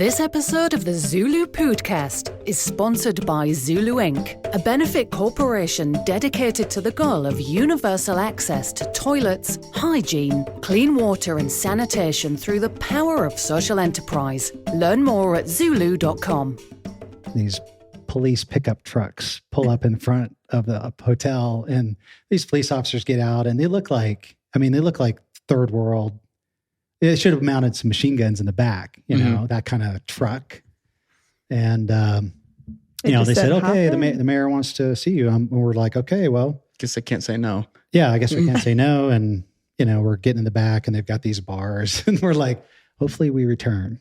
This episode of the ZuLoo Pōōdcast is sponsored by ZuLoo Inc., a benefit corporation dedicated to the goal of universal access to toilets, hygiene, clean water and sanitation through the power of social enterprise. Learn more at ZuLoo.com. These police pickup trucks pull up in front of the hotel, and these police officers get out, and they look like third world. They should have mounted some machine guns in the back, know, that kind of truck. And, they said, okay, the mayor wants to see you. And we're like, okay, well. Guess I can't say no. Yeah, I guess we can't say no. And, we're getting in the back and they've got these bars. And we're like, hopefully we return.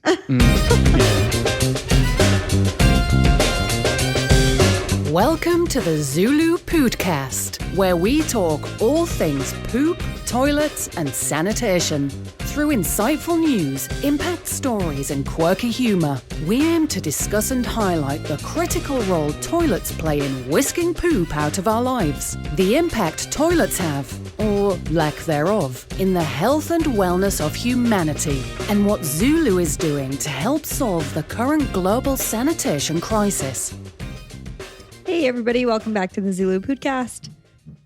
Welcome to the ZuLoo Pōōdcast, where we talk all things poop, toilets, and sanitation. Through insightful news, impact stories, and quirky humor, we aim to discuss and highlight the critical role toilets play in whisking poop out of our lives, the impact toilets have, or lack thereof, in the health and wellness of humanity, and what ZuLoo is doing to help solve the current global sanitation crisis. Hey everybody, welcome back to the ZuLoo Pōōdcast.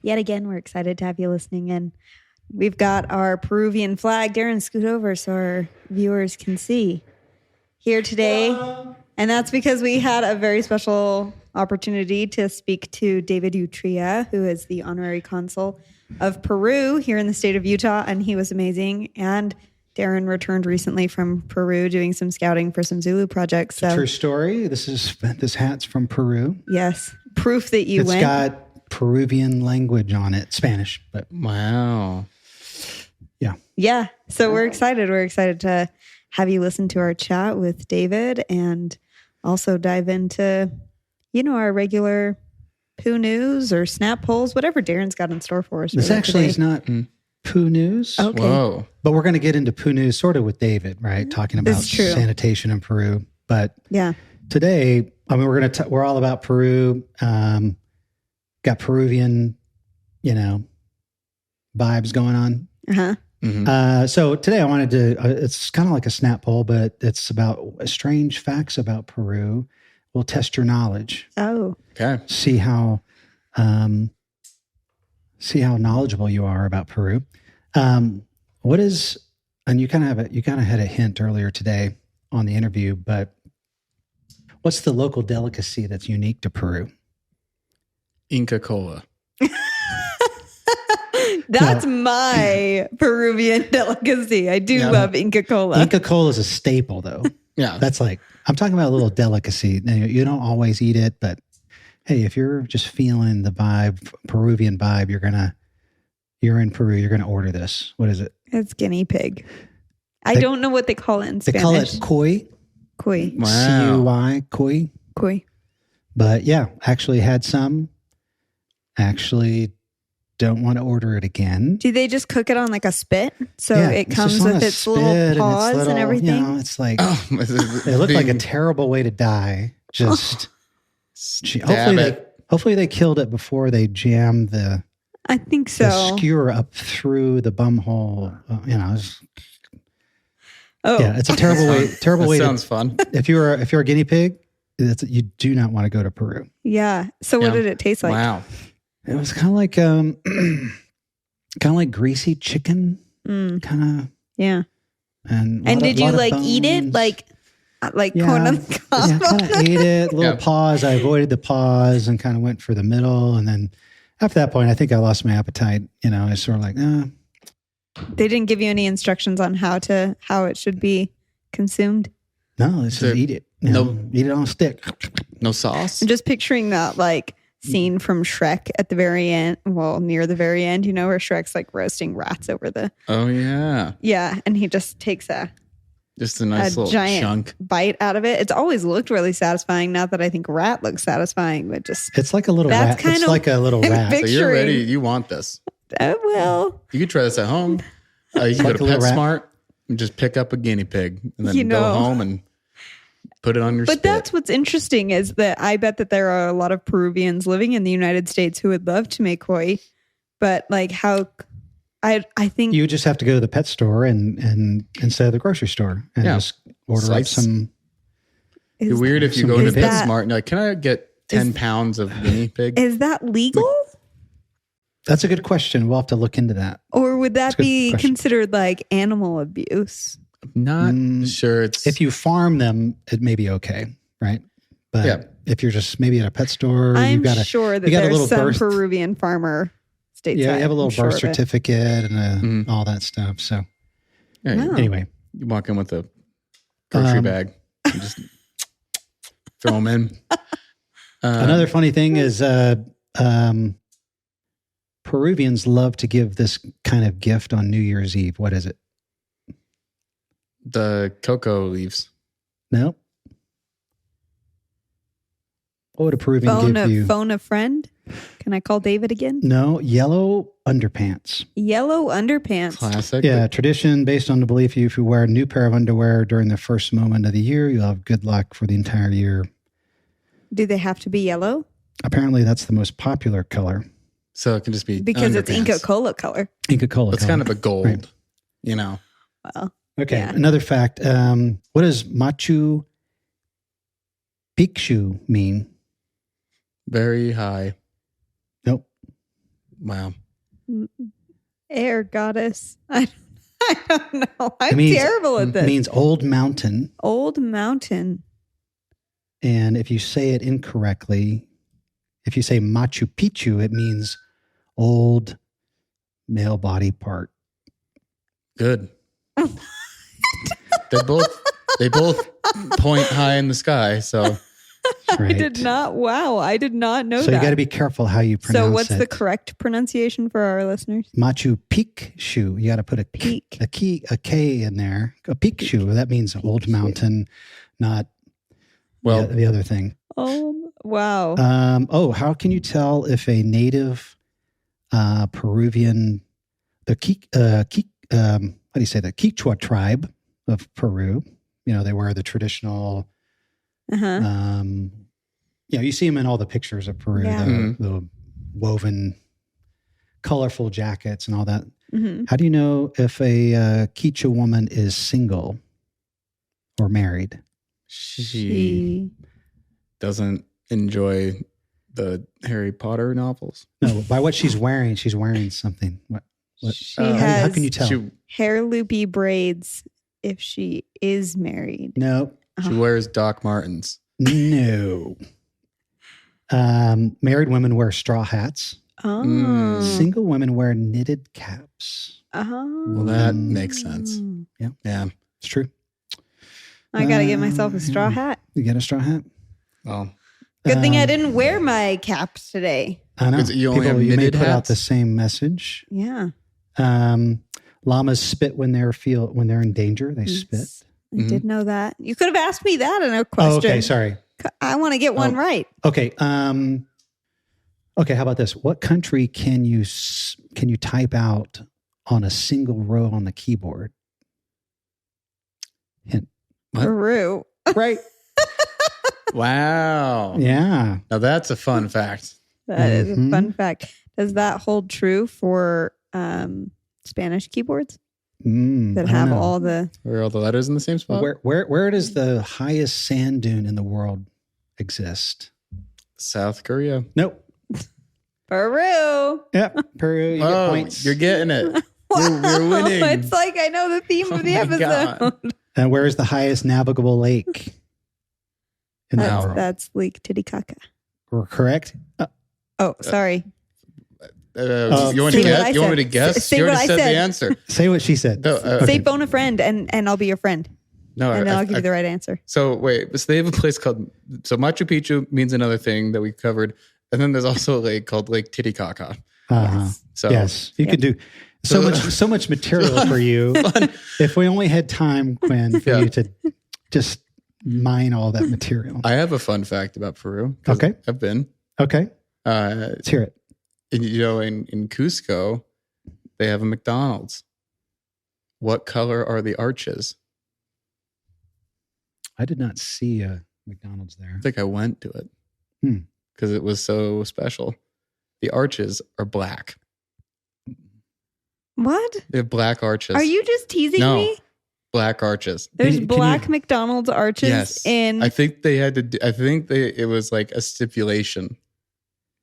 Yet again, we're excited to have you listening in. We've got our Peruvian flag. Darren, scoot over so our viewers can see. Here today, and that's because we had a very special opportunity to speak to David Utrilla, who is the Honorary Consul of Peru here in the state of Utah, and he was amazing. And Darren returned recently from Peru doing some scouting for some ZuLoo projects. So, true story. This hat's from Peru. Yes. Proof that you went. It's got Peruvian language on it, Spanish. But wow. Yeah. Yeah. So we're excited. We're excited to have you listen to our chat with David and also dive into, our regular poo news or snap polls, whatever Darren's got in store for us. This actually is not poo news. Okay. Whoa. But we're going to get into poo news sort of with David, right? Talking about sanitation in Peru. But yeah, today, we're all about Peru. Got Peruvian, vibes going on. Uh-huh. Mm-hmm. So today I wanted to, it's kind of like a snap poll, but it's about strange facts about Peru. We'll test your knowledge. Oh. Okay. See how knowledgeable you are about Peru. What is, and you kind of had a hint earlier today on the interview, but what's the local delicacy that's unique to Peru? Inca Cola. That's my Peruvian delicacy. I do love Inca Cola. Inca Cola is a staple, though. Yeah. That's like, I'm talking about a little delicacy. You don't always eat it, but hey, if you're just feeling the vibe, Peruvian vibe, you're in Peru, you're going to order this. What is it? It's guinea pig. I don't know what they call it in Spanish. They call it cuy. Cuy. Wow. Cuy. Cuy. Cuy. But yeah, actually had some. Actually don't want to order it again. Do they just cook it on like a spit? So it comes with its little paws and everything? It's like, it looked like a terrible way to die. Just hopefully they killed it before they jammed the I think so. The skewer up through the bum hole. Yeah, it's a terrible way. Sounds fun. If you're a guinea pig, you do not want to go to Peru. Yeah. So what did it taste like? Wow. It was kind of like greasy chicken. Kind of. Yeah. And did you eat it like corn on the cob? Yeah, kind of ate it. Little paws. I avoided the paws and kind of went for the middle. And then after that point, I think I lost my appetite. I was sort of like, They didn't give you any instructions on how it should be consumed? No, it's just eat it. Eat it on a stick. No sauce? I'm just picturing that scene from Shrek at the very end. Well, near the very end, where Shrek's roasting rats over the... Oh, yeah. Yeah, and he just takes just a nice little giant chunk bite out of it. It's always looked really satisfying. Not that I think rat looks satisfying, but just... It's like a little rat. It's like a little rat. So you're ready. You want this. Well... You could try this at home. You can go to PetSmart and just pick up a guinea pig and then go home and put it on your spit. But that's what's interesting is that I bet that there are a lot of Peruvians living in the United States who would love to make koi, but how I think you just have to go to the pet store and instead of the grocery store and just order up some It's weird if you go into PetSmart and you're like, can I get 10 pounds of guinea pig? Is that legal? That's a good question. We'll have to look into that. Or would that be considered like animal abuse? I'm not sure. If you farm them, it may be okay, right? But if you're just maybe at a pet store, I'm sure that there's some Peruvian farmer stateside. Yeah, you have a little birth certificate and all that stuff. So anyway. You walk in with a grocery bag and just throw them in. Another funny thing is Peruvians love to give this kind of gift on New Year's Eve. What is it? The cocoa leaves. No. What would a Peruvian give you? Phone a friend? Can I call David again? No, yellow underpants. Yellow underpants. Classic. Yeah, tradition based on the belief if you wear a new pair of underwear during the first moment of the year, you'll have good luck for the entire year. Do they have to be yellow? Apparently, that's the most popular color. So it can just be because underpants. It's Inca Cola color. Inca Cola. It's kind of a gold, right. Well. Okay. Yeah. Another fact. What does Machu Picchu mean? Very high. Nope. Wow. Air goddess. I don't know. I'm terrible at this. It means old mountain. Old mountain. And if you say it incorrectly, if you say Machu Picchu, it means old male body part. Good. They both point high in the sky, so right. I did not know that. So you got to be careful how you pronounce it. So what's the correct pronunciation for our listeners? Machu Picchu. You got to put a K in there. A Picchu. That means old mountain, not the other thing. Oh, wow. How can you tell if a native Peruvian, the Quechua tribe of Peru, they wear the traditional, you see them in all the pictures of Peru, the woven, colorful jackets and all that. Mm-hmm. How do you know if a Quechua woman is single or married? She doesn't enjoy the Harry Potter novels. No, by what she's wearing something. What she has how can you tell? Hair loopy braids if she is married. No. She wears Doc Martens. No. Married women wear straw hats. Oh. Single women wear knitted caps. Oh. Well, that makes sense. Yeah. Yeah. It's true. I got to get myself a straw hat. You get a straw hat? Oh. Good thing I didn't wear my caps today. I know. You may put out the same message. Yeah. Llamas spit when they're in danger. They spit. I did know that. You could have asked me that in a question. Oh, okay, sorry. I want to get one right. Okay. Okay. How about this? What country can you type out on a single row on the keyboard? Hint. What? Peru. Right. Wow. Yeah. Now that's a fun fact. That is a fun fact. Does that hold true for Spanish keyboards that have all the letters in the same spot? Where does the highest sand dune in the world exist? South Korea. Nope. Peru. Yep. Peru. You get points. You're getting it. You're winning. It's like I know the theme of the episode. God. And where's the highest navigable lake in the world? That's Lake Titicaca. We're correct. Sorry. You want me to guess? Say you what already I said said. the answer. Say what she said. Say phone a friend and I'll be your friend. No, and then I'll give you the right answer. So wait, so they have a place called, Machu Picchu means another thing that we covered. And then there's also a lake called Lake Titicaca. Yes. So yes, you could do so much material for you. If we only had time, Quinn, for you to just mine all that material. I have a fun fact about Peru. Okay. I've been. Okay. Let's hear it. In Cusco, they have a McDonald's. What color are the arches? I did not see a McDonald's there. I think I went to it because it was so special. The arches are black. What? They have black arches. Are you just teasing me? black arches. There's black McDonald's arches in. I think they had to. It was like a stipulation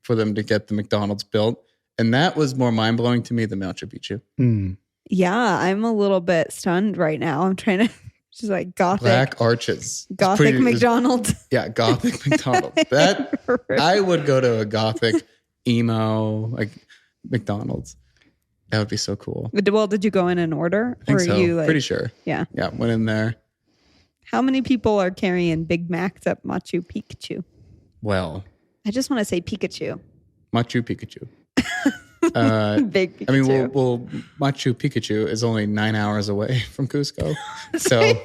for them to get the McDonald's built, and that was more mind blowing to me than Machu Picchu. Yeah, I'm a little bit stunned right now. I'm trying to. She's like Gothic. Black arches. Gothic McDonald's. Gothic McDonald's. That I would go to a Gothic emo like McDonald's. That would be so cool. Well, did you go in an order? I think so. You Pretty sure. Yeah. Yeah, went in there. How many people are carrying Big Macs up Machu Picchu? Well, I just want to say Pikachu. Machu Picchu. Big Pikachu. I mean, well, Machu Picchu is only 9 hours away from Cusco. So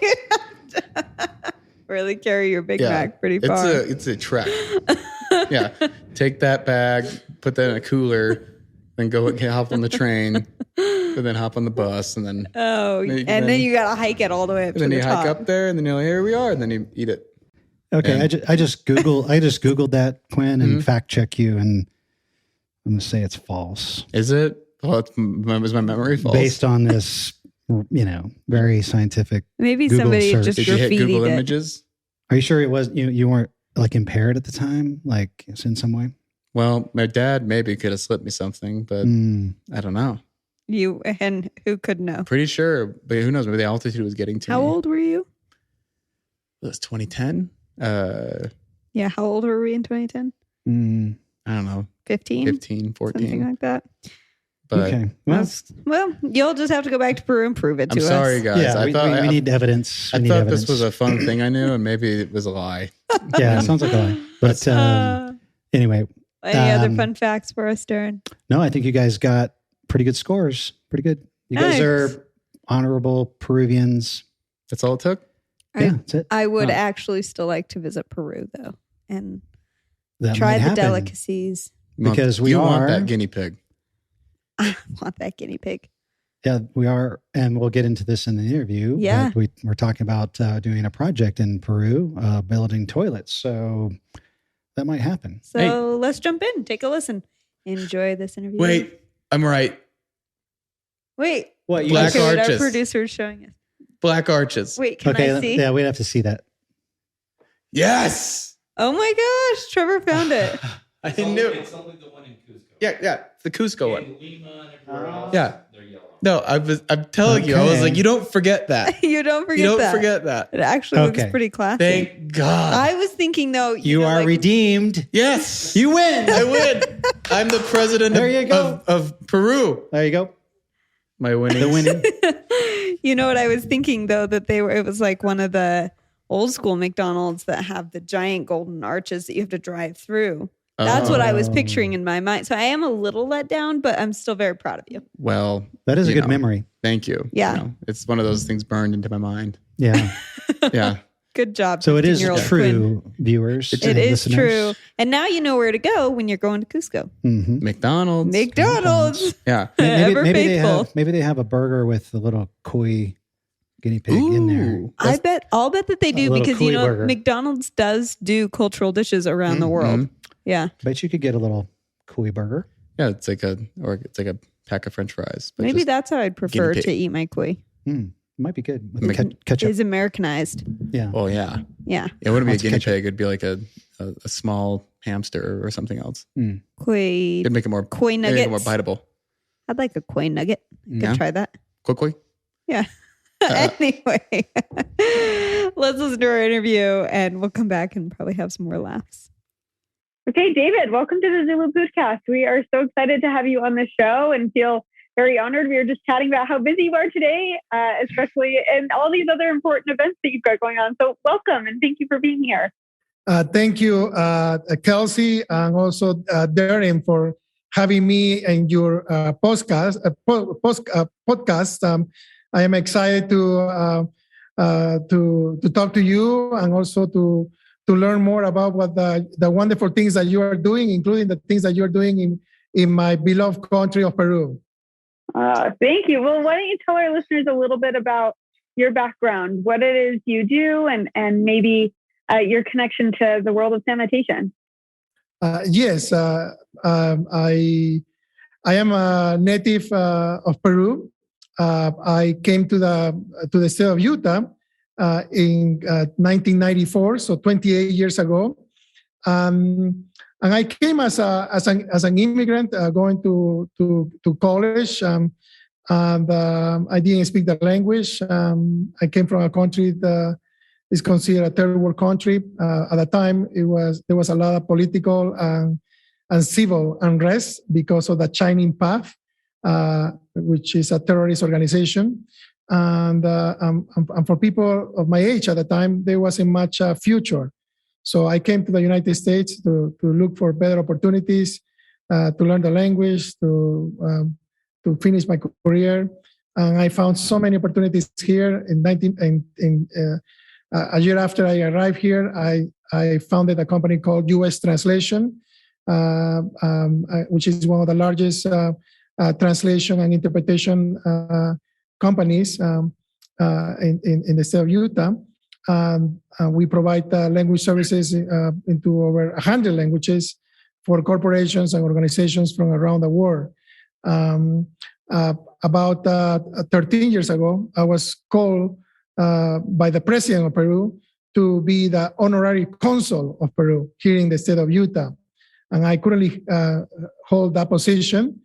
really carry your Big Mac pretty far. It's a trek. Yeah. Take that bag, put that in a cooler, then go hop on the train, and then hop on the bus, and then then you gotta hike it all the way up to the top. And then you hike up there, and then you're like, here we are, and then you eat it. Okay, I just Googled that, Quinn, and fact check you, and I'm gonna say it's false. Is it? Well, was my memory false? Based on this, very scientific. Maybe Google somebody search. just Did you hit graffitied Google it. Images? Are you sure it was you weren't like impaired at the time, like in some way? Well, my dad maybe could have slipped me something, but I don't know. And who could know? Pretty sure, but who knows? Maybe the altitude was getting to me. How old were you? It was 2010. Yeah, how old were we in 2010? I don't know. 15? 15, 14. Something like that. But okay. Well, you'll just have to go back to Peru and prove it to us. I'm sorry, guys. Yeah, we need evidence. I thought this was a fun thing I knew, and maybe it was a lie. Yeah, it sounds like a lie. But anyway. Any other fun facts for us, Darren? No, I think you guys got pretty good scores. Pretty good. You guys are honorable Peruvians. That's all it took? That's it. I would actually still like to visit Peru, though, and that try the delicacies. Because you want that guinea pig. I want that guinea pig. Yeah, we are. And we'll get into this in the interview. Yeah. But we're talking about doing a project in Peru, building toilets. So that might happen. So let's jump in. Take a listen. Enjoy this interview. Wait, I'm right. Wait. What? Black arches. Our producer is showing us. Black arches. Wait, can I see? Yeah, we'd have to see that. Yes. Oh my gosh, Trevor found it. I knew. It's only the one in Cusco. Yeah, the Cusco one. In Lima and everywhere else, Yeah. they're yellow. No, I'm telling you, I was like, you don't forget that. You don't forget that. It actually looks pretty classy. Thank God. I was thinking though, you are redeemed. Yes. You win. I win. I'm the president of Peru. There you go. My winning. The winning. You know what I was thinking though, that it was like one of the old school McDonald's that have the giant golden arches that you have to drive through. That's what I was picturing in my mind. So I am a little let down, but I'm still very proud of you. Well, that is a good memory. Thank you. Yeah. It's one of those things burned into my mind. Yeah. Yeah. Good job. So it is true, Quinn. viewers. It is true. And now you know where to go when you're going to Cusco. Mm-hmm. McDonald's. Yeah. Maybe they have a burger with a little koi guinea pig in there. I'll bet that they do because burger. McDonald's does do cultural dishes around the world. Yeah. Bet you could get a little koi burger. Yeah, it's like a pack of French fries. But maybe that's how I'd prefer to eat my koi. It might be good. With ketchup. It's Americanized. Yeah. Oh yeah. Yeah. It wouldn't be a guinea pig. It'd be like a small hamster or something else. Koi. It'd make it more koi nuggets. Make it more biteable. I'd like a koi nugget. Could try that. Koi. Yeah. Anyway, let's listen to our interview and we'll come back and probably have some more laughs. Okay, David, welcome to the ZuLoo Pōōdcast. We are so excited to have you on the show and feel very honored. We were just chatting about how busy you are today, especially and all these other important events that you've got going on. So welcome and thank you for being here. Thank you, Kelsey, and also Darren for having me in your podcast. I am excited to talk to you and also to learn more about what the wonderful things that you are doing, including the things that you're doing in my beloved country of Peru. Thank you. Well, why don't you tell our listeners a little bit about your background, what it is you do, and maybe your connection to the world of sanitation? Yes, I am a native of Peru. I came to the state of Utah in 1994, so 28 years ago. And I came as an immigrant going to college, and I didn't speak the language. I came from a country that is considered a third world country. At the time, there was a lot of political and civil unrest because of the Shining Path, which is a terrorist organization. And for people of my age at the time, there wasn't much future. So I came to the United States to look for better opportunities, to learn the language, to finish my career. And I found so many opportunities here. A year after I arrived here, I founded a company called U.S. Translation, which is one of the largest translation and interpretation companies in the state of Utah. We provide language services into over 100 languages for corporations and organizations from around the world. About 13 years ago, I was called by the president of Peru to be the Honorary Consul of Peru here in the state of Utah. And I currently hold that position.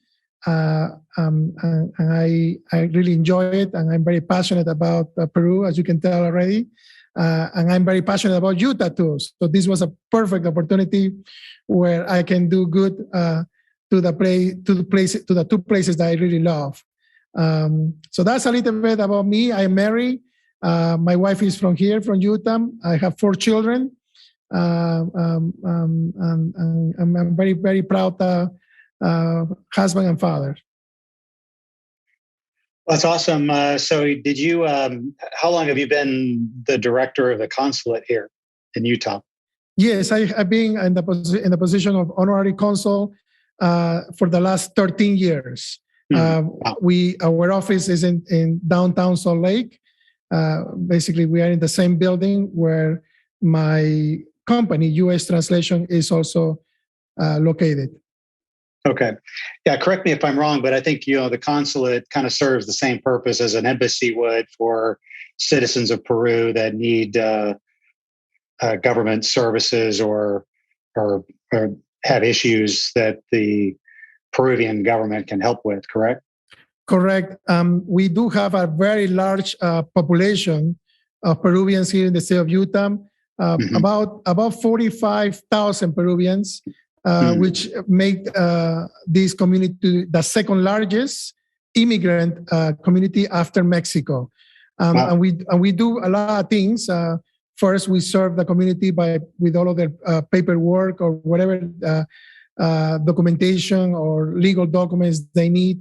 And I really enjoy it, and I'm very passionate about Peru, as you can tell already. And I'm very passionate about Utah too. So this was a perfect opportunity where I can do good to the two places that I really love. So that's a little bit about me. I'm married. My wife is from here, from Utah. I have 4 children. And I'm very, very proud husband and father. That's awesome. So did you, how long have you been the director of the consulate here in Utah? Yes, I've been in the position of Honorary Consul for the last 13 years. Wow. Our office is in downtown Salt Lake. Basically, we are in the same building where my company, U.S. Translation, is also located. Okay. Yeah, correct me if I'm wrong, but I think, the consulate kind of serves the same purpose as an embassy would for citizens of Peru that need government services or have issues that the Peruvian government can help with, correct? Correct. We do have a very large population of Peruvians here in the state of Utah, about 45,000 Peruvians, which make this community the second largest immigrant community after Mexico. Wow. And we do a lot of things. First, we serve the community with all of their paperwork or whatever documentation or legal documents they need.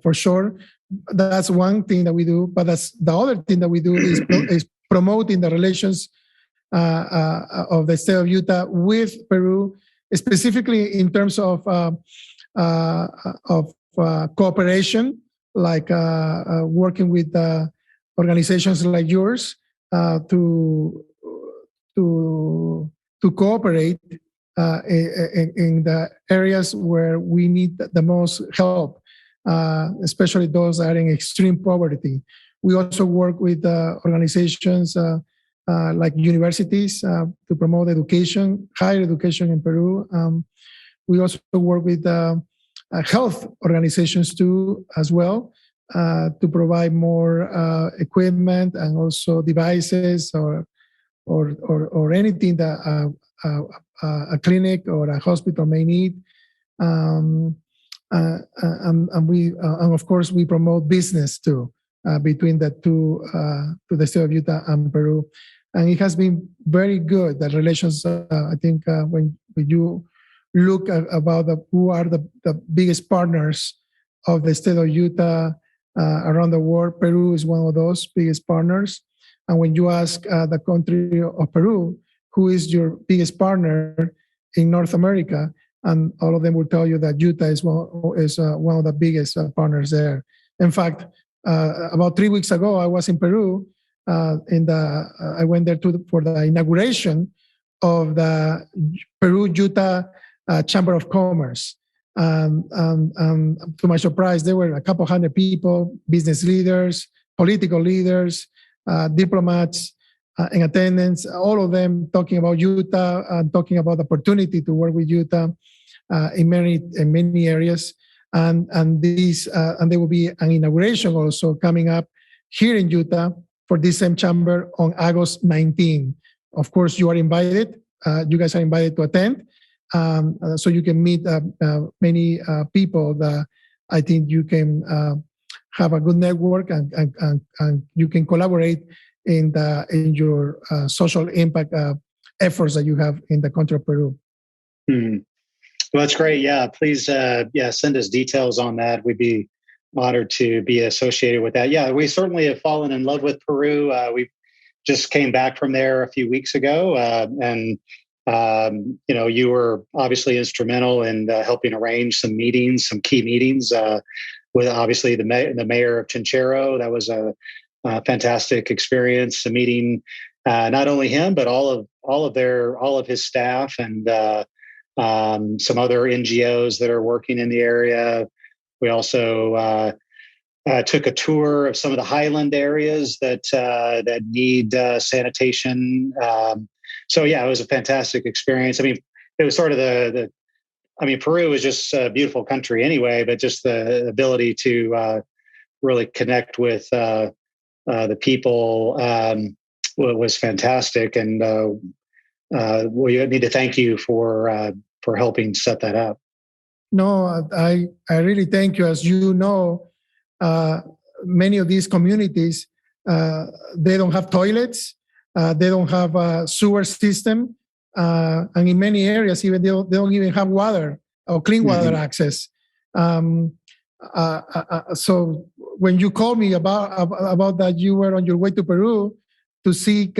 For sure, that's one thing that we do. But the other thing that we do is promoting the relations of the state of Utah with Peru, specifically in terms of cooperation, like working with organizations like yours to cooperate in the areas where we need the most help, especially those that are in extreme poverty. We also work with organizations like universities to promote education, higher education in Peru. We also work with health organizations too, as well, to provide more equipment and also devices or anything that a clinic or a hospital may need. And of course we promote business too between the two, to the state of Utah and Peru. And it has been very good, the relations. I think when you look at who are the biggest partners of the state of Utah around the world, Peru is one of those biggest partners. And when you ask the country of Peru, who is your biggest partner in North America, and all of them will tell you that Utah is one of the biggest partners there. In fact, about 3 weeks ago, I was in Peru. I went there for the inauguration of the Peru-Utah Chamber of Commerce. To my surprise, there were a couple hundred people, business leaders, political leaders, diplomats in attendance, all of them talking about Utah and talking about the opportunity to work with Utah in many areas. And there will be an inauguration also coming up here in Utah for this same chamber on August 19. Of course, you are invited. You guys are invited to attend. So you can meet many people that I think you can have a good network and you can collaborate in your social impact efforts that you have in the country of Peru. Well, that's great. Yeah, please, send us details on that. We'd be honored to be associated with that. Yeah, we certainly have fallen in love with Peru. We just came back from there a few weeks ago, and you were obviously instrumental in helping arrange some key meetings with obviously the mayor of Chinchero. That was a fantastic experience. A meeting not only him but all of his staff and some other NGOs that are working in the area. We also took a tour of some of the highland areas that need sanitation. So yeah, it was a fantastic experience. I mean, it was sort of Peru is just a beautiful country anyway, but just the ability to really connect with the people was fantastic. And we need to thank you for helping set that up. No, I really thank you. As you know, many of these communities, they don't have toilets. They don't have a sewer system. And in many areas, even they don't even have water or clean water access. So when you called me about that, you were on your way to Peru to seek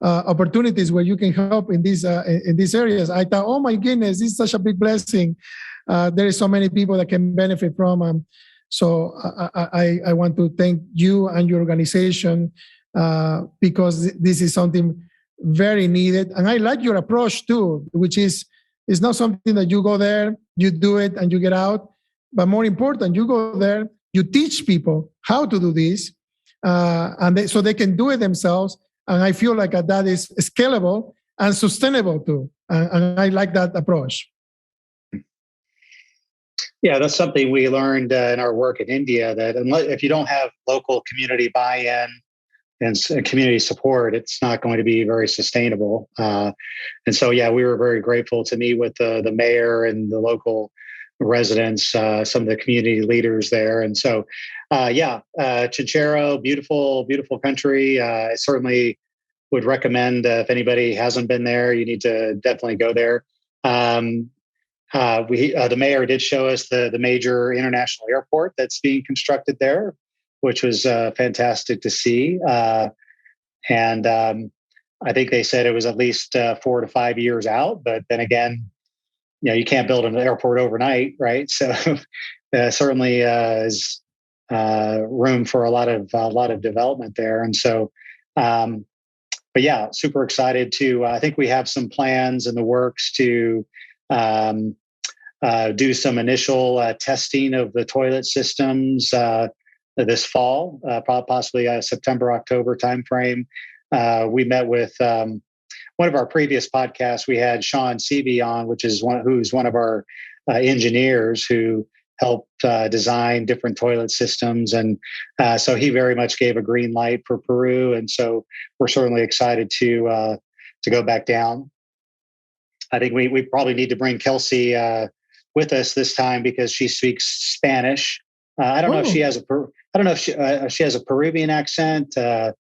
opportunities where you can help in these areas. I thought, oh my goodness, this is such a big blessing. There is so many people that can benefit from. So I want to thank you and your organization because this is something very needed. And I like your approach too, which is it's not something that you go there, you do it, and you get out. But more important, you go there, you teach people how to do this, so they can do it themselves. And I feel like that is scalable and sustainable too. And I like that approach. Yeah, that's something we learned in our work in India, that if you don't have local community buy-in and community support, it's not going to be very sustainable. And so, yeah, we were very grateful to meet with the mayor and the local residents, some of the community leaders there. And so, Chinchero, beautiful, beautiful country. I certainly would recommend if anybody hasn't been there, you need to definitely go there. The mayor did show us the major international airport that's being constructed there, which was fantastic to see. And I think they said it was at least 4 to 5 years out. But then again, you can't build an airport overnight, right? So certainly is room for a lot of development there. And so, but yeah, super excited to. I think we have some plans in the works to do some initial testing of the toilet systems this fall, possibly September, October timeframe. We met with one of our previous podcasts. We had Sean Seavey on, who's one of our engineers who helped design different toilet systems, and so he very much gave a green light for Peru. And so we're certainly excited to go back down. I think we probably need to bring Kelsey with us this time because she speaks Spanish. I don't know if she has if she has a Peruvian accent. I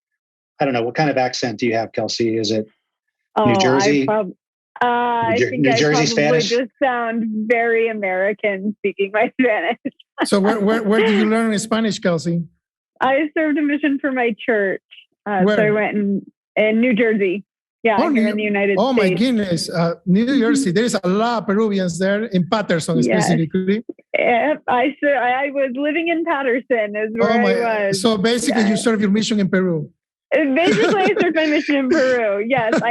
don't know, what kind of accent do you have, Kelsey? Is it New Jersey? I think New I Jersey probably Spanish? just sound very American speaking my Spanish. So where did you learn Spanish, Kelsey? I served a mission for my church. So I went in New Jersey. Yeah, here in the United States. Oh my goodness. New Jersey, there is a lot of Peruvians there, in Patterson specifically. Yep. I was living in Patterson is where I was. So basically you serve your mission in Peru. Basically, I served my mission in Peru. Yes,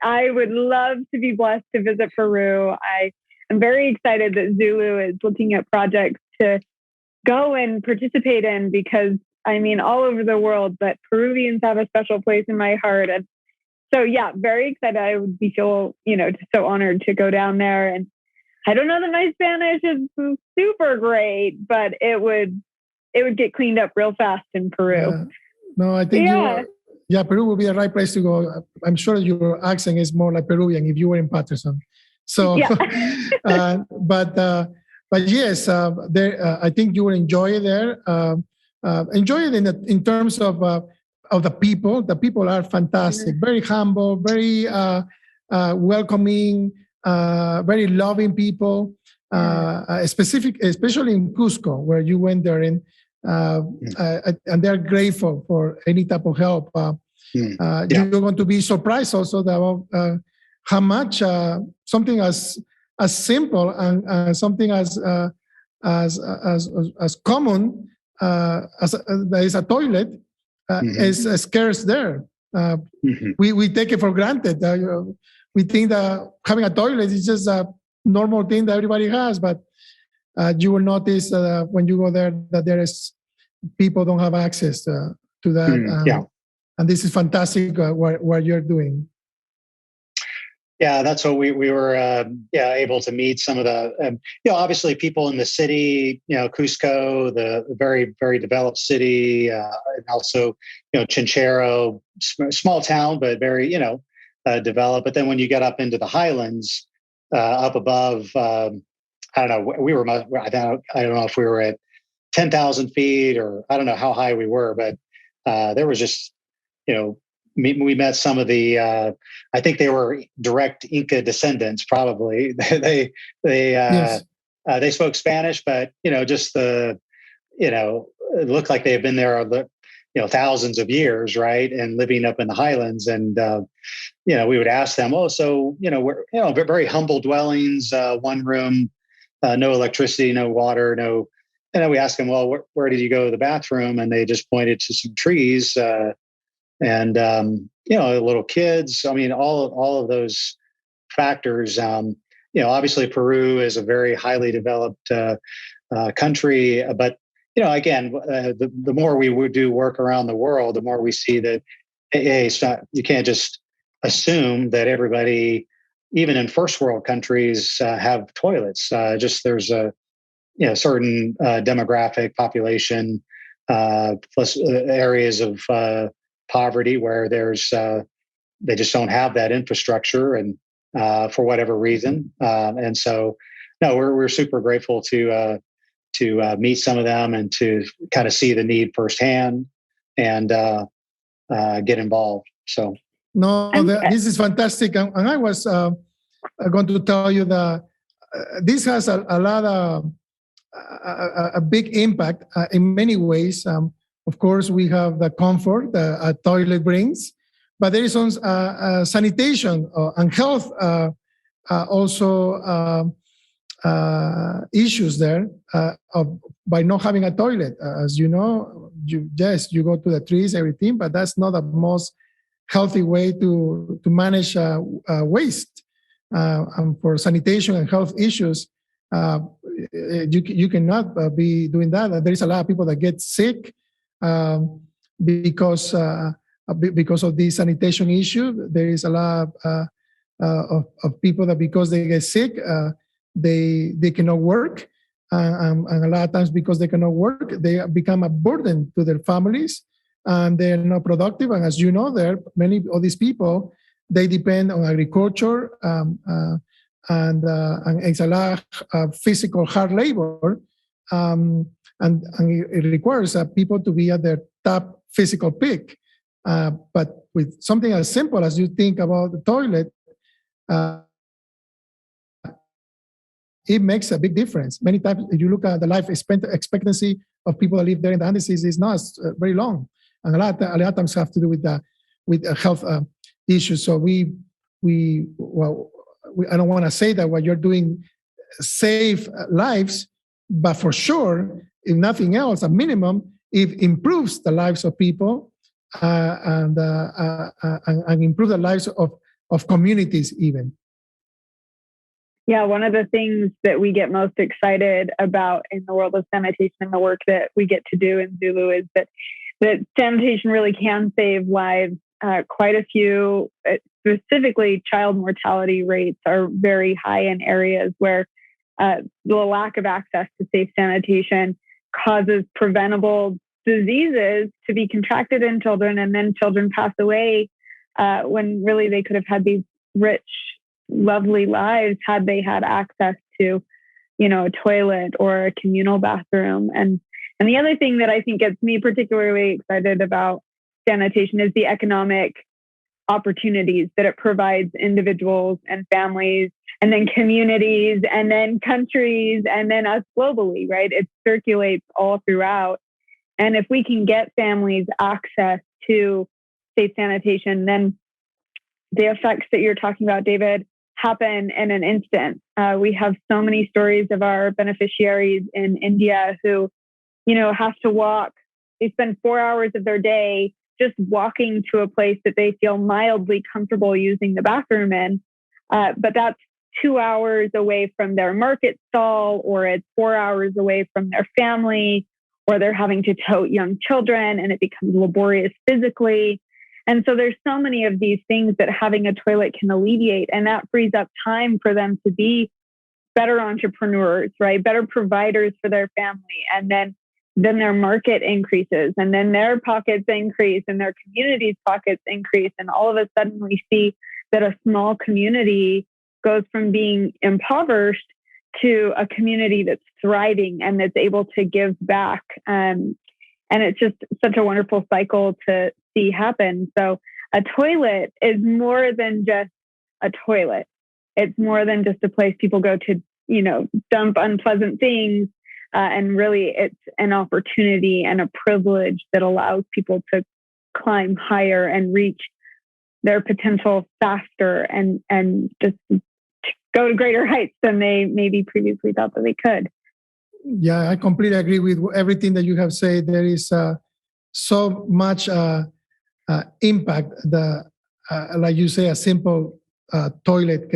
I would love to be blessed to visit Peru. I'm very excited that ZuLoo is looking at projects to go and participate in, because I mean, all over the world, but Peruvians have a special place in my heart. And so, yeah, very excited. I would be so honored to go down there. And I don't know that my Spanish is super great, but it would get cleaned up real fast in Peru. No, I think Peru would be the right place to go. I'm sure your accent is more like Peruvian if you were in Patterson. So, but yes, I think you will enjoy it there. Enjoy it in terms of the people. The people are fantastic, very humble, very welcoming, very loving people. Especially in Cusco, where you went there, and they're grateful for any type of help. You're going to be surprised also about how much something as simple and something as common as there is a toilet is scarce there. We take it for granted. We think that having a toilet is just a normal thing that everybody has, but you will notice when you go there that there is people don't have access to that. And this is fantastic what you're doing. Yeah, that's what we were able to meet some of the obviously people in the city, Cusco, the very, very developed city, and also Chinchero, small town but very developed. But then when you get up into the highlands, up above, I don't know, I don't know if we were at 10,000 feet or I don't know how high we were, but there was just we met some of the, I think they were direct Inca descendants, probably. They spoke Spanish, but, just it looked like they had been there, thousands of years, right? And living up in the highlands. And, we would ask them, we're, very humble dwellings, one room, no electricity, no water, no. And then we asked them, well, where did you go to the bathroom? And they just pointed to some trees, and little kids. I mean, all of those factors. Obviously, Peru is a very highly developed country, but again, the more we would do work around the world, the more we see that it's not. You can't just assume that everybody, even in first world countries, have toilets. Just there's a certain demographic population plus areas of poverty where there's they just don't have that infrastructure, and for whatever reason, and so we're super grateful to meet some of them and to kind of see the need firsthand and get involved. So this is fantastic, and I was going to tell you that this has a lot of a big impact in many ways. Of course, we have the comfort a toilet brings, but there is some sanitation and health also issues there by not having a toilet. As you know, you go to the trees, everything, but that's not the most healthy way to manage waste. And for sanitation and health issues, you cannot be doing that. There is a lot of people that get sick because of the sanitation issue. There is a lot of people that because they get sick, they cannot work, and a lot of times because they cannot work, they become a burden to their families, and they're not productive. And as you know, many of these people, they depend on agriculture, and it's a lot of physical hard labor. And it requires people to be at their top physical peak. But with something as simple as you think about the toilet, it makes a big difference. Many times, if you look at the life expectancy of people that live there in the Andes, is not very long, and a lot of times have to do with health issues. So I don't want to say that what you're doing save lives, but for sure, if nothing else, at minimum, it improves the lives of people and improve the lives of communities even. Yeah, one of the things that we get most excited about in the world of sanitation and the work that we get to do in ZuLoo is that sanitation really can save lives. Quite a few, specifically child mortality rates are very high in areas where the lack of access to safe sanitation causes preventable diseases to be contracted in children, and then children pass away when really they could have had these rich, lovely lives had they had access to, a toilet or a communal bathroom. And the other thing that I think gets me particularly excited about sanitation is the economic opportunities that it provides individuals and families, and then communities, and then countries, and then us globally, right? It circulates all throughout. And if we can get families access to safe sanitation, then the effects that you're talking about, David, happen in an instant. We have so many stories of our beneficiaries in India who, have to walk. They spend 4 hours of their day just walking to a place that they feel mildly comfortable using the bathroom in. But that's 2 hours away from their market stall, or it's 4 hours away from their family, or they're having to tote young children, and it becomes laborious physically. And so there's so many of these things that having a toilet can alleviate, and that frees up time for them to be better entrepreneurs, right? Better providers for their family. And then their market increases, and then their pockets increase, and their community's pockets increase. And all of a sudden we see that a small community goes from being impoverished to a community that's thriving and that's able to give back. And it's just such a wonderful cycle to see happen. So a toilet is more than just a toilet. It's more than just a place people go to, dump unpleasant things. And really, it's an opportunity and a privilege that allows people to climb higher and reach their potential faster and just go to greater heights than they maybe previously thought that they could. Yeah, I completely agree with everything that you have said. There is so much impact. Like you say, a simple toilet,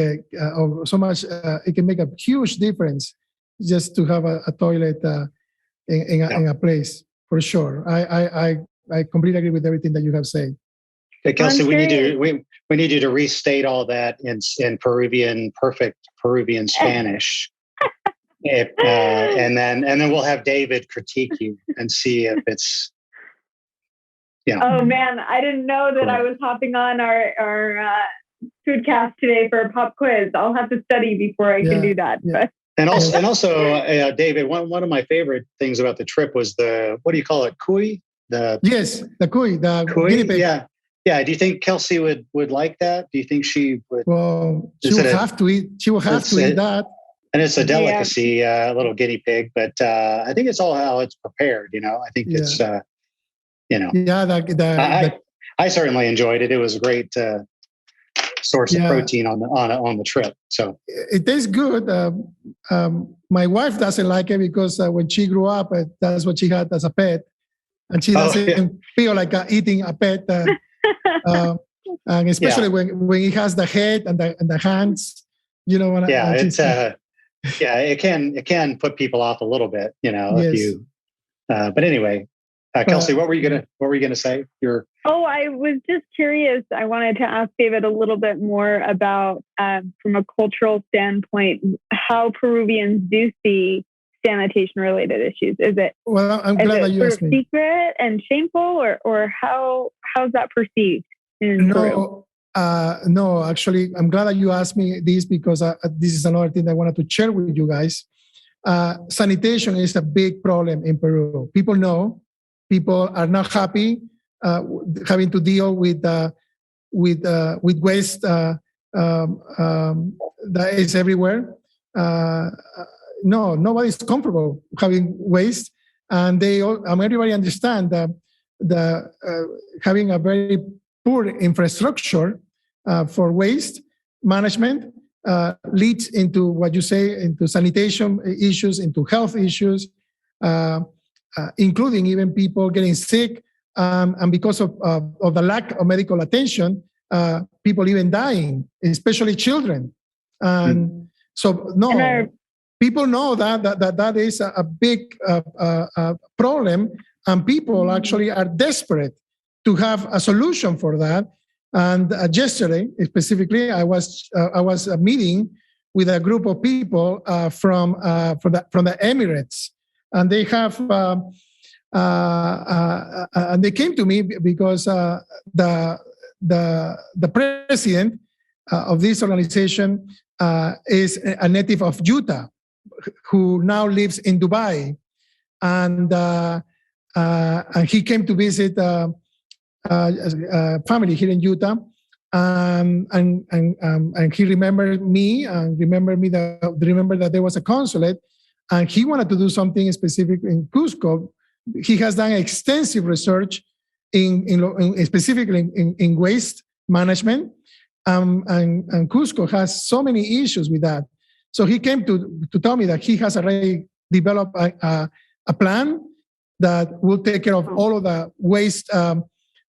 or so much, it can make a huge difference just to have a toilet in a place, for sure. I completely agree with everything that you have said. Okay, Kelsey, we need you to restate all that in perfect Peruvian Spanish. And then we'll have David critique you and see if it's, Oh man, I didn't know that I was hopping on our Foodcast today for a pop quiz. I'll have to study before I can do that. Yeah. But. And also, David, one of my favorite things about the trip was what do you call it? Cuy? The cuy, the guinea pig. Yeah. Do you think Kelsey would like that? Do you think she would? Well, she will have to eat that. And it's a delicacy, little guinea pig, but I think it's all how it's prepared. I think it's, I certainly enjoyed it. It was a great source of protein on the trip. So it tastes good. My wife doesn't like it because when she grew up, that's what she had as a pet, and she doesn't feel like eating a pet. And especially when it has the head and the hands, it can put people off a little bit, if you. But anyway, Kelsey, what were you gonna say? I was just curious. I wanted to ask David a little bit more about, from a cultural standpoint, how Peruvians do see sanitation-related issues. Is it? Well, I'm glad that you asked me. Secret and shameful, or how's that perceived in Peru? No, actually, I'm glad that you asked me this because this is another thing I wanted to share with you guys. Sanitation is a big problem in Peru. People know. People are not happy having to deal with waste that is everywhere. Nobody's comfortable having waste, and everybody understand that having a very poor infrastructure for waste management leads into what you say, into sanitation issues, into health issues, including even people getting sick, and because of the lack of medical attention, people even dying, especially children. And So no, people know that is a big problem, and people actually are desperate to have a solution for that. And yesterday, specifically, I was meeting with a group of people from the Emirates, and they have and they came to me because the president of this organization is a native of Utah, who now lives in Dubai, and he came to visit family here in Utah, and he remembered me and remembered that there was a consulate, and he wanted to do something specific in Cusco. He has done extensive research specifically in waste management, and Cusco has so many issues with that. So he came to tell me that he has already developed a plan that will take care of all of the waste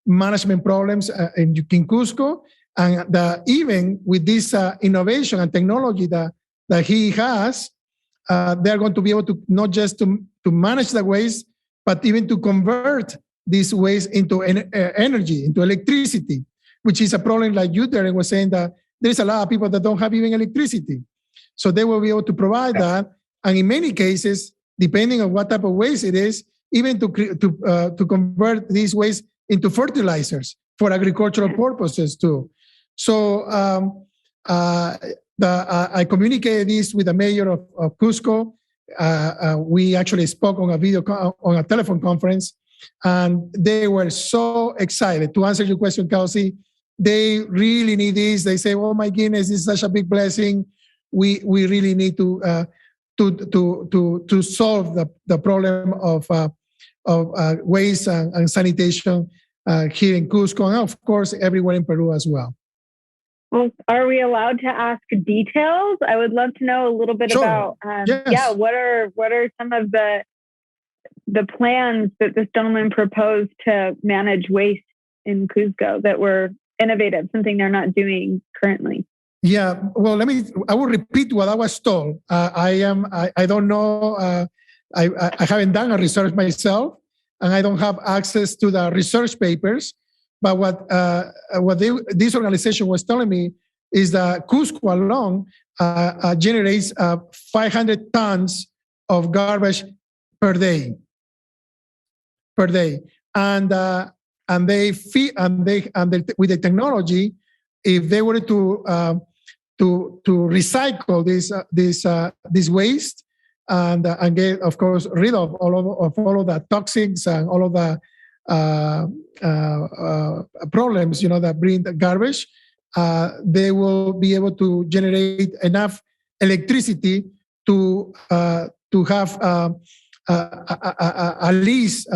management problems in Cusco, and even with this innovation and technology that he has, they're going to be able to not just to manage the waste, but even to convert this waste into energy, into electricity, which is a problem, like you, Darren, was saying, that there's a lot of people that don't have even electricity. So they will be able to provide that. And in many cases, depending on what type of waste it is, even to convert these waste into fertilizers for agricultural purposes too. So I communicated this with the mayor of Cusco. We actually spoke on a telephone conference, and they were so excited. To answer your question, Kelsey, they really need this. They say, "Oh my goodness, this is such a big blessing. We really need to solve the problem of waste and sanitation here in Cusco, and of course everywhere in Peru as well." Well, are we allowed to ask details? I would love to know a little bit about. Yes. Yeah, what are some of the plans that this gentleman proposed to manage waste in Cusco that were innovative, something they're not doing currently? Yeah, well, I will repeat what I was told. I don't know. I haven't done a research myself, and I don't have access to the research papers. But what this organization was telling me is that Cusco alone generates 500 tons of garbage per day, and they with the technology, if they were to recycle this waste and get, of course, rid of all of the toxins and all of the problems, that bring the garbage, they will be able to generate enough electricity to have at least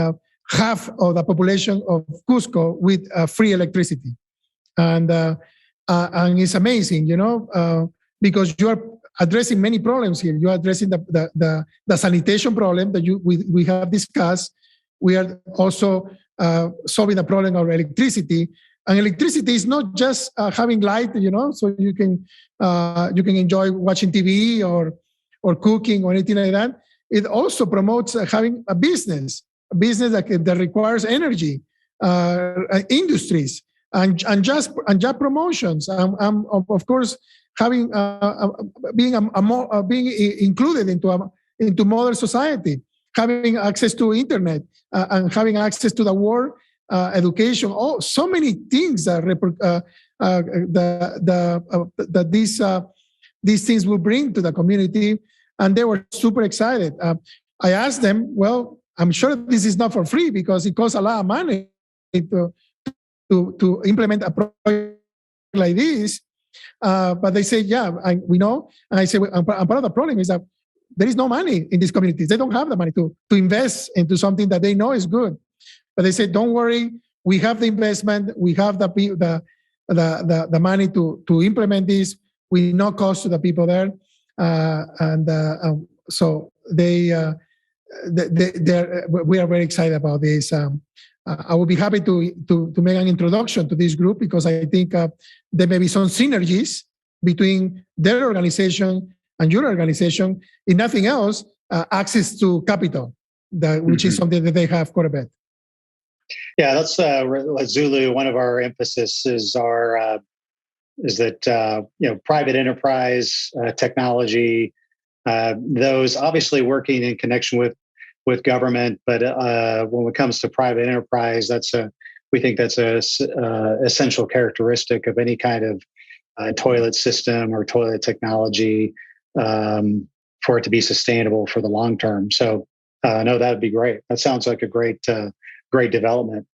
half of the population of Cusco with free electricity, and it's amazing, because you are addressing many problems here. You are addressing the sanitation problem that we have discussed. We are also solving the problem of electricity, and electricity is not just having light, so you can enjoy watching TV or cooking or anything like that. It also promotes having a business that requires energy, industries, and job promotions, of course having being included into modern society, having access to internet, and having access to the world, education, so many things that these things will bring to the community, and they were super excited. I asked them, well, I'm sure this is not for free because it costs a lot of money to implement a project like this, but they say, yeah, we know. And I say, and part of the problem is that there is no money in these communities. They don't have the money to invest into something that they know is good. But they say, don't worry, we have the investment, we have the money to implement this with no cost to the people there, so we are very excited about this. I would be happy to make an introduction to this group because I think there may be some synergies between their organization and your organization, if nothing else, access to capital, which is something that they have quite a bit. Yeah, that's ZuLoo. One of our emphasis is that private enterprise technology, those obviously working in connection with government, but when it comes to private enterprise, we think that's a essential characteristic of any kind of toilet system or toilet technology for it to be sustainable for the long term. So no, that'd be great. That sounds like a great development.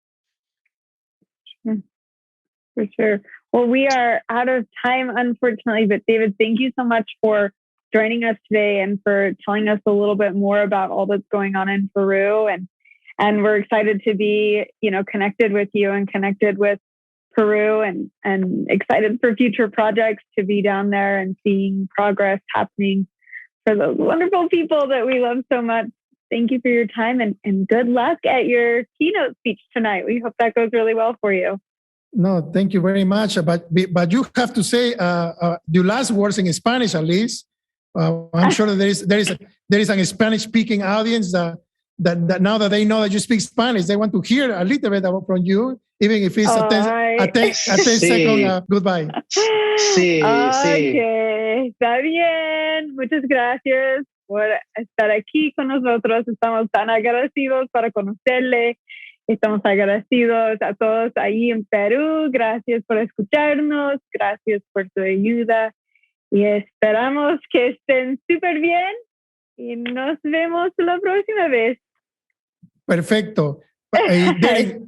For sure. Well, we are out of time, unfortunately, but David, thank you so much for joining us today and for telling us a little bit more about all that's going on in Peru. And we're excited to be, connected with you and connected with Peru and excited for future projects to be down there and seeing progress happening for those wonderful people that we love so much. Thank you for your time and good luck at your keynote speech tonight. We hope that goes really well for you. No, thank you very much. But you have to say your last words in Spanish, at least. I'm sure that there is a Spanish-speaking audience that now that they know that you speak Spanish, they want to hear a little bit from you, even if it's a 10 second goodbye. Sí, okay, está bien. Muchas gracias por estar aquí con nosotros. Estamos tan agradecidos para conocerle. Estamos agradecidos a todos ahí en Perú. Gracias por escucharnos. Gracias por su ayuda. Y esperamos que estén súper bien. Y nos vemos la próxima vez. Perfecto.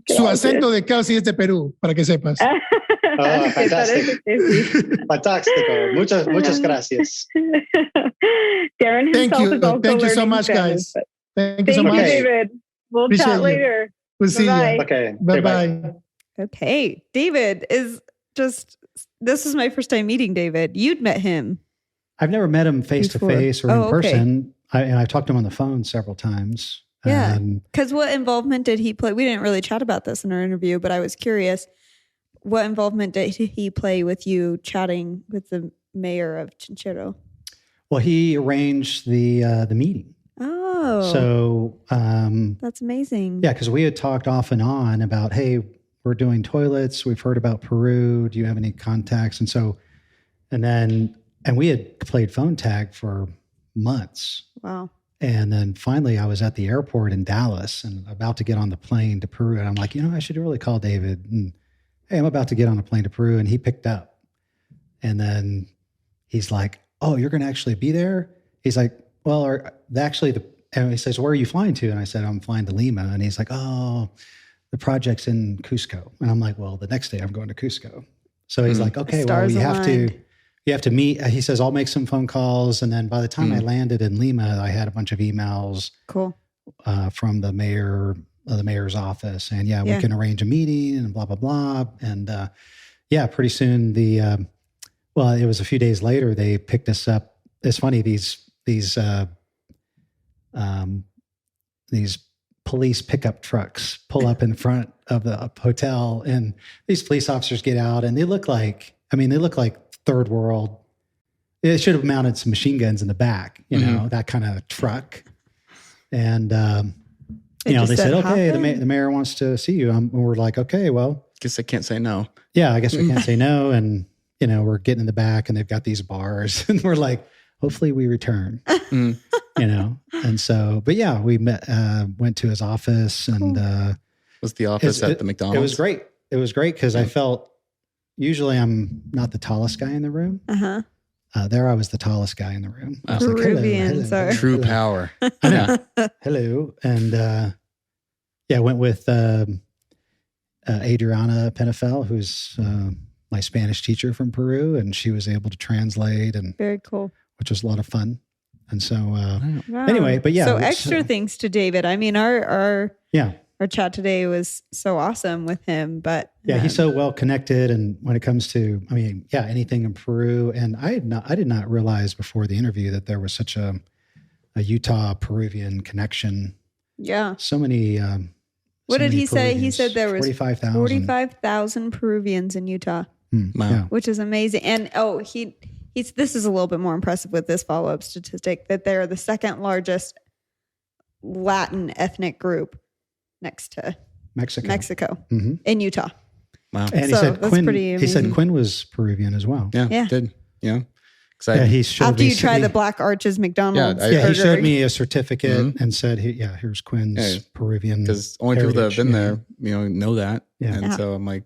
Su acento de Kelsey es de Perú, para que sepas. Fantástico. Fantástico. Muchas gracias. Darren Thank you. Thank you so much, guys. Thank you so much. David. We'll Appreciate chat you. later. We'll see you. Okay. Bye-bye. Okay. David this is my first time meeting David. You'd met him. I've never met him face to face or in okay. person. I've talked to him on the phone several times. Yeah. Because what involvement did he play? We didn't really chat about this in our interview, but I was curious. What involvement did he play with you chatting with the mayor of Chinchero? Well, he arranged the meeting. Oh. So that's amazing. Yeah, because we had talked off and on about, hey, we're doing toilets. We've heard about Peru. Do you have any contacts? And we had played phone tag for months. Wow. And then finally I was at the airport in Dallas and about to get on the plane to Peru. And I'm like, I should really call David. And hey, I'm about to get on a plane to Peru. And he picked up. And then he's like, oh, you're going to actually be there? He's like, well, and he says, where are you flying to? And I said, I'm flying to Lima. And he's like, oh, the project's in Cusco. And I'm like, well, the next day I'm going to Cusco. So he's like, okay, well, you have to meet. He says, I'll make some phone calls. And then by the time I landed in Lima, I had a bunch of emails from the mayor's office. And we can arrange a meeting and blah, blah, blah. And pretty soon it was a few days later, they picked us up. It's funny, these police pickup trucks pull up in front of the hotel, and these police officers get out, and they look like third world. They should have mounted some machine guns in the back, that kind of truck. And they said, okay, the mayor wants to see you. And we're like, okay, well, guess I can't say no. Yeah, I guess we can't say no. And we're getting in the back, and they've got these bars, and we're like, hopefully we return. And so, but yeah, we met, went to his office, and was the office at the McDonald's? It was great. It was great because I felt, usually I'm not the tallest guy in the room. There I was the tallest guy in the room. I was Peruvian, like, hello. True power. I know. Hello. And I went with Adriana Penafel, who's my Spanish teacher from Peru, and she was able to translate, and very cool, which was a lot of fun. And so anyway, but yeah. So extra thanks to David. I mean, our chat today was so awesome with him, but he's so well connected. And when it comes to, anything in Peru, and I did not realize before the interview that there was such a Utah Peruvian connection. Yeah. So many, what did he say? He said there was 45,000 Peruvians in Utah, wow. which is amazing. And This is a little bit more impressive with this follow-up statistic that they're the second largest Latin ethnic group next to Mexico in Utah. Wow. And he So said that's Quinn. pretty He said amazing. Quinn was Peruvian as well. Yeah. Did. Yeah. Yeah, he showed After me. you try the Black Arches McDonald's Yeah, Yeah, he burger. showed me a certificate and said, "Here's Quinn's Yeah, Peruvian." Because only people that have heritage. been Yeah. there, know that. Yeah. And Yeah. so I'm like,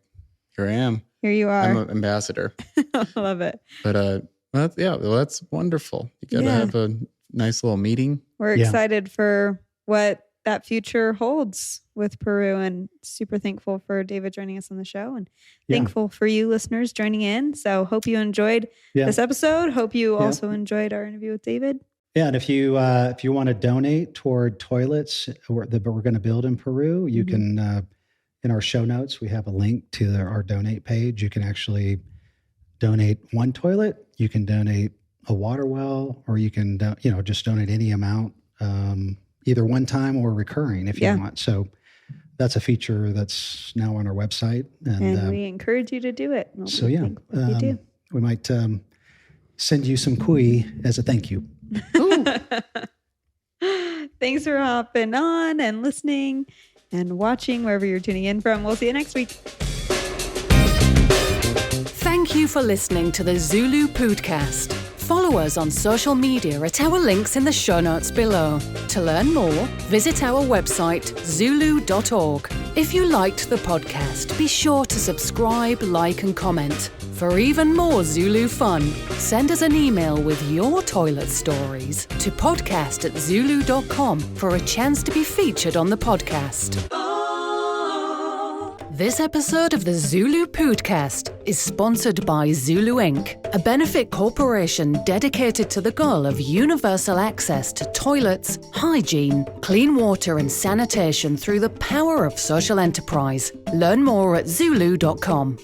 here I am. Here you I'm are. an ambassador. I love it. But that's wonderful. You got to Yeah. have a nice little meeting. We're Yeah. excited for what that future holds with Peru, and super thankful for David joining us on the show, and Yeah. thankful for you listeners joining in. So hope you enjoyed Yeah. this episode. Hope you Yeah. also enjoyed our interview with David. Yeah, and if you want to donate toward toilets that we're going to build in Peru, you can in our show notes we have a link to our donate page. You can actually donate one toilet. You can donate a water well, or you can just donate any amount, either one time or recurring if you want. So that's a feature that's now on our website, And we encourage you to do it. And so we yeah, think you do. we might send you some kui as a thank you. Thanks for hopping on and listening and watching wherever you're tuning in from. We'll see you next week. Thank you for listening to the ZuLoo Pōōdcast. Follow us on social media at our links in the show notes below. To learn more, visit our website, ZuLoo.org. If you liked the podcast, be sure to subscribe, like, and comment. For even more ZuLoo fun, send us an email with your toilet stories to podcast@zuloo.com for a chance to be featured on the podcast. This episode of the ZuLoo Pōōdcast is sponsored by ZuLoo Inc., a benefit corporation dedicated to the goal of universal access to toilets, hygiene, clean water, and sanitation through the power of social enterprise. Learn more at zuloo.com.